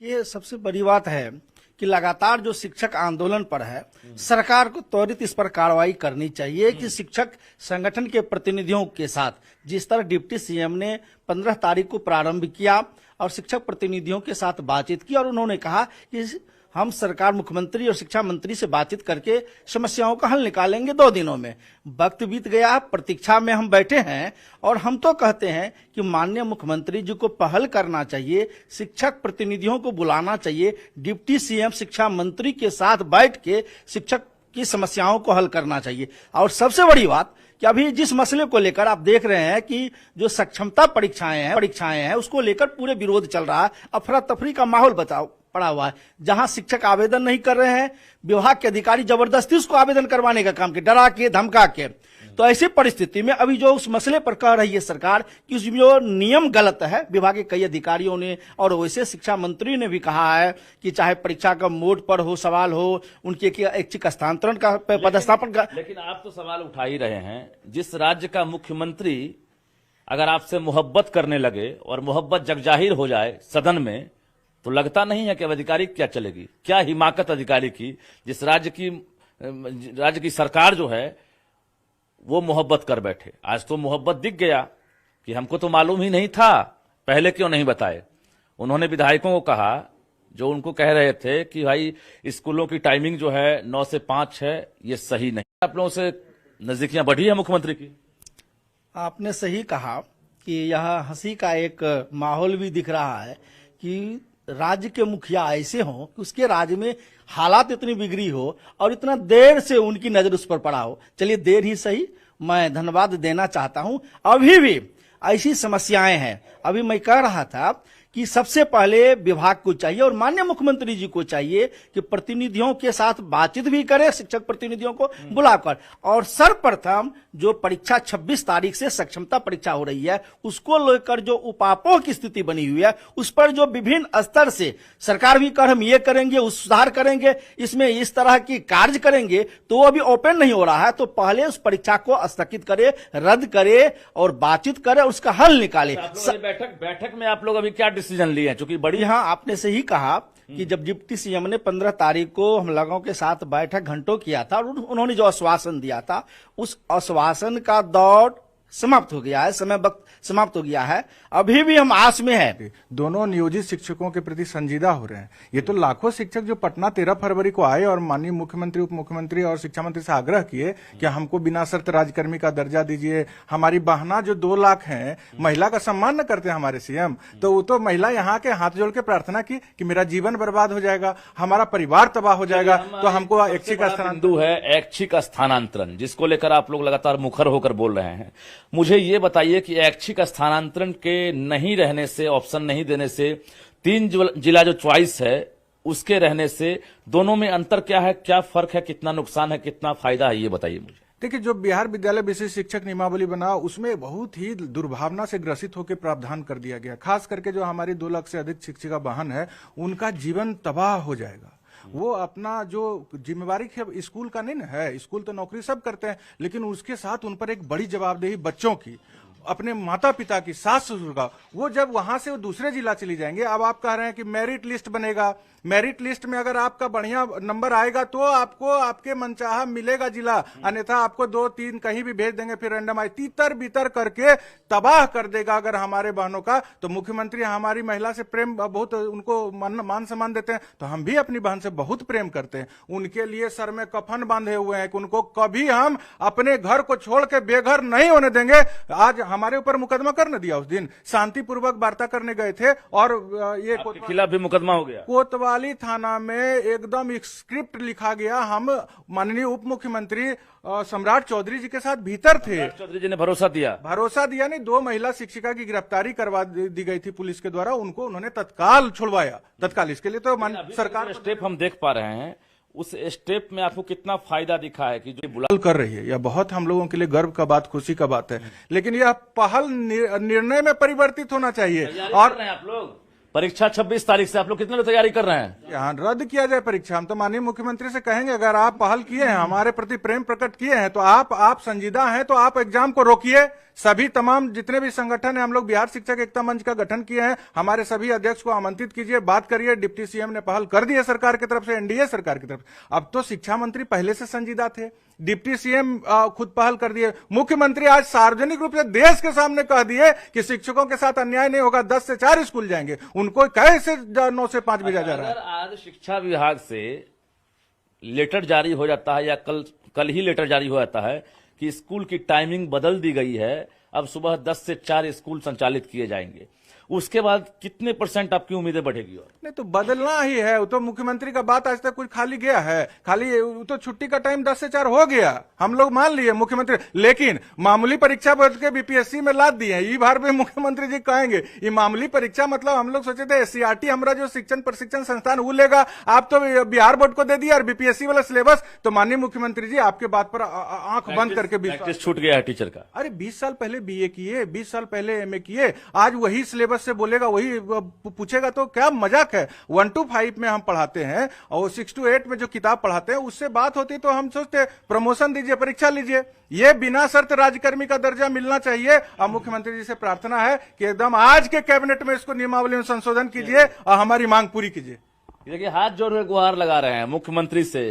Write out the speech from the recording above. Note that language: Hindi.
ये सबसे बड़ी बात है कि लगातार जो शिक्षक आंदोलन पर है, सरकार को त्वरित इस पर कार्रवाई करनी चाहिए कि शिक्षक संगठन के प्रतिनिधियों के साथ जिस तरह डिप्टी सीएम ने 15 तारीख को प्रारंभ किया और शिक्षक प्रतिनिधियों के साथ बातचीत की और उन्होंने कहा कि हम सरकार, मुख्यमंत्री और शिक्षा मंत्री से बातचीत करके समस्याओं का हल निकालेंगे 2 दिनों में। वक्त बीत गया, प्रतीक्षा में हम बैठे हैं और हम तो कहते हैं कि माननीय मुख्यमंत्री जी को पहल करना चाहिए, शिक्षक प्रतिनिधियों को बुलाना चाहिए, डिप्टी सीएम शिक्षा मंत्री के साथ बैठ के शिक्षक की समस्याओं को हल करना चाहिए। और सबसे बड़ी बात कि अभी जिस मसले को लेकर आप देख रहे हैं कि जो सक्षमता परीक्षाएं हैं उसको लेकर पूरे विरोध चल रहा है, अफरा तफरी का माहौल पड़ा हुआ है। जहां शिक्षक आवेदन नहीं कर रहे हैं, विभाग के अधिकारी जबरदस्ती उसको आवेदन करवाने का काम किया, डरा के धमका के। तो ऐसी परिस्थिति में अभी जो उस मसले पर कह रही है सरकार कि उसमें जो नियम गलत है, विभाग के कई अधिकारियों ने और वैसे शिक्षा मंत्री ने भी कहा है कि चाहे परीक्षा का मोड पर हो, सवाल हो, उनके ऐच्छिक हस्तांतरण का, पदस्थापन का। लेकिन आप तो सवाल उठा ही रहे हैं। जिस राज्य का मुख्यमंत्री अगर आपसे मोहब्बत करने लगे और मोहब्बत जगजाहिर हो जाए सदन में, तो लगता नहीं है कि अब अधिकारी क्या चलेगी, क्या हिमाकत अधिकारी की। जिस राज्य की सरकार जो है वो मोहब्बत कर बैठे। आज तो मोहब्बत दिख गया कि हमको तो मालूम ही नहीं था, पहले क्यों नहीं बताए। उन्होंने विधायकों को कहा जो उनको कह रहे थे कि भाई स्कूलों की टाइमिंग जो है 9 से 5 है, ये सही नहीं। आप लोगों से नजदीकियां बढ़ी है मुख्यमंत्री की। आपने सही कहा कि यह हंसी का एक माहौल भी दिख रहा है कि राज्य के मुखिया ऐसे हों कि उसके राज्य में हालात इतनी बिगड़ी हो और इतना देर से उनकी नजर उस पर पड़ा हो। चलिए देर ही सही, मैं धन्यवाद देना चाहता हूं। अभी भी ऐसी समस्याएं हैं। अभी मैं कह रहा था कि सबसे पहले विभाग को चाहिए और माननीय मुख्यमंत्री जी को चाहिए कि प्रतिनिधियों के साथ बातचीत भी करें, शिक्षक प्रतिनिधियों को बुलाकर, और सर्वप्रथम जो परीक्षा 26 तारीख से सक्षमता परीक्षा हो रही है उसको लेकर जो उपापोह की स्थिति बनी हुई है, उस पर जो विभिन्न स्तर से सरकार भी कर हम ये करेंगे, उस सुधार करेंगे, इसमें इस तरह की कार्य करेंगे, तो वो अभी ओपन नहीं हो रहा है। तो पहले उस परीक्षा को स्थगित करे, रद्द करे और बातचीत करे, उसका हल निकाले। बैठक में आप लोग अभी क्या डिसीजन लिए हैं? चूंकि बड़ी हाँ, आपने सही कहा कि जब डिप्टी सीएम ने 15 तारीख को हम लोगों के साथ बैठक घंटों किया था और उन्होंने जो आश्वासन दिया था, उस आश्वासन का दौर समाप्त हो गया है, समय वक्त समाप्त हो गया है। अभी भी हम आस में हैं। दोनों नियोजित शिक्षकों के प्रति संजीदा हो रहे हैं। ये तो लाखों शिक्षक जो पटना 13 फरवरी को आए और माननीय मुख्यमंत्री, उप मुख्यमंत्री और शिक्षा मंत्री से आग्रह किए कि हमको बिना शर्त राज्यकर्मी का दर्जा दीजिए। हमारी बहना जो 2 लाख हैं, महिला का सम्मान न करते हमारे सीएम, तो वो तो महिला यहाँ के हाथ जोड़ के प्रार्थना की कि मेरा जीवन बर्बाद हो जाएगा, हमारा परिवार तबाह हो जाएगा, तो हमको ऐच्छिक स्थानांतरण है, ऐच्छिक स्थानांतरण, जिसको लेकर आप लोग लगातार मुखर होकर बोल रहे हैं। मुझे ये बताइए कि ऐच्छिक स्थानांतरण के नहीं रहने से, ऑप्शन नहीं देने से, 3 जिला जो चॉइस है उसके रहने से, दोनों में अंतर क्या है, क्या फर्क है, कितना नुकसान है, कितना फायदा है, ये बताइए मुझे। देखिए, जो बिहार विद्यालय विशेष शिक्षक नियमावली बना उसमें बहुत ही दुर्भावना से ग्रसित होकर प्रावधान कर दिया गया। खास करके जो हमारी 2 लाख से अधिक शिक्षिका बहन है, उनका जीवन तबाह हो जाएगा। वो अपना जो जिम्मेवारी स्कूल का नहीं है, स्कूल तो नौकरी सब करते हैं, लेकिन उसके साथ उन पर एक बड़ी जवाबदेही बच्चों की, अपने माता पिता की, सास ससुर का। वो जब वहां से वो दूसरे जिला चली जाएंगे, अब आप कह रहे हैं कि मेरिट लिस्ट बनेगा, मेरिट लिस्ट में अगर आपका बढ़िया नंबर आएगा तो आपको आपके मनचाहा मिलेगा जिला, अन्यथा आपको 2-3 कहीं भी भेज देंगे, फिर रैंडम तीतर बीतर करके तबाह कर देगा अगर हमारे बहनों का। तो मुख्यमंत्री हमारी महिला से प्रेम बहुत, उनको मान सम्मान देते हैं, तो हम भी अपनी बहन से बहुत प्रेम करते हैं। उनके लिए सर में कफन बांधे हुए हैं कि उनको कभी हम अपने घर को छोड़ के बेघर नहीं होने देंगे। आज हमारे ऊपर मुकदमा करने दिया, उस दिन शांतिपूर्वक वार्ता करने गए थे और ये खिलाफ भी मुकदमा हो गया। कोतवाली थाना में एकदम एक स्क्रिप्ट लिखा गया। हम माननीय उप मुख्यमंत्री सम्राट चौधरी जी के साथ भीतर थे। चौधरी जी ने भरोसा दिया नहीं, 2 महिला शिक्षिका की गिरफ्तारी करवा दी गई थी पुलिस के द्वारा, उनको उन्होंने तत्काल छुड़वाया। तत्काल इसके लिए तो सरकार स्टेप हम देख पा रहे हैं। उस स्टेप में आपको कितना फायदा दिखा है कि जो बुला कर रही है, यह बहुत हम लोगों के लिए गर्व का बात, खुशी का बात है। लेकिन यह पहल निर्णय में परिवर्तित होना चाहिए। और आप लोग परीक्षा 26 तारीख से, आप लोग कितने लोग तैयारी कर रहे हैं? यहाँ रद्द किया जाए परीक्षा। हम तो माननीय मुख्यमंत्री से कहेंगे, अगर आप पहल किए हैं, हमारे प्रति प्रेम प्रकट किए हैं, तो आप संजीदा हैं, तो आप एग्जाम को रोकिए। सभी तमाम जितने भी संगठन है, हम लोग बिहार शिक्षक एकता मंच का गठन किए हैं, हमारे सभी अध्यक्ष को आमंत्रित कीजिए, बात करिए। डिप्टी सीएम ने पहल कर दी है सरकार की तरफ से, एनडीए सरकार की तरफ। अब तो शिक्षा मंत्री पहले से संजीदा थे, डिप्टी सीएम खुद पहल कर दिए, मुख्यमंत्री आज सार्वजनिक रूप से देश के सामने कह दिए कि शिक्षकों के साथ अन्याय नहीं होगा, 10 से 4 स्कूल जाएंगे। उनको कैसे 9 से 5 भेजा जा रहा है? अगर आज शिक्षा विभाग से लेटर जारी हो जाता है या कल ही लेटर जारी हो जाता है कि स्कूल की टाइमिंग बदल दी गई है, अब सुबह 10 से 4 स्कूल संचालित किए जाएंगे, उसके बाद कितने % आपकी उम्मीदें बढ़ेगी? और नहीं तो बदलना ही है। वो तो मुख्यमंत्री का बात आज तक कुछ खाली गया है, खाली वो तो छुट्टी का टाइम 10 से 4 हो गया, हम लोग मान लिए मुख्यमंत्री, लेकिन मामूली परीक्षा बोल के बीपीएससी में लाद दिए हैं। ये बार भी मुख्यमंत्री जी कहेंगे ये मामूली परीक्षा, मतलब हम लोग सोचे थे एससीईआरटी हमारा जो शिक्षण प्रशिक्षण संस्थान वो लेगा, आप तो बिहार बोर्ड को दे दिया और बीपीएससी वाला सिलेबस। तो माननीय मुख्यमंत्री जी आपके बात पर आंख बंद करके प्रैक्टिस छूट गया है टीचर का। अरे 20 साल पहले बीए किए, 20 साल पहले एमए किए, आज वही सिलेबस से बोलेगा, वही पूछेगा, तो क्या मजाक है? 1 to 5 में हम पढ़ाते हैं और 6 to 8 में जो किताब पढ़ाते हैं उससे बात होती, तो हम सोचते प्रमोशन दीजिए, परीक्षा लीजिए। ये बिना शर्त राज्यकर्मी का दर्जा मिलना चाहिए। अब मुख्यमंत्री जी से प्रार्थना है कि एकदम आज के कैबिनेट में इसको नियमावली में संशोधन कीजिए और हमारी मांग पूरी कीजिए। देखिए, हाथ जोड़ कर गुहार लगा रहे हैं मुख्यमंत्री से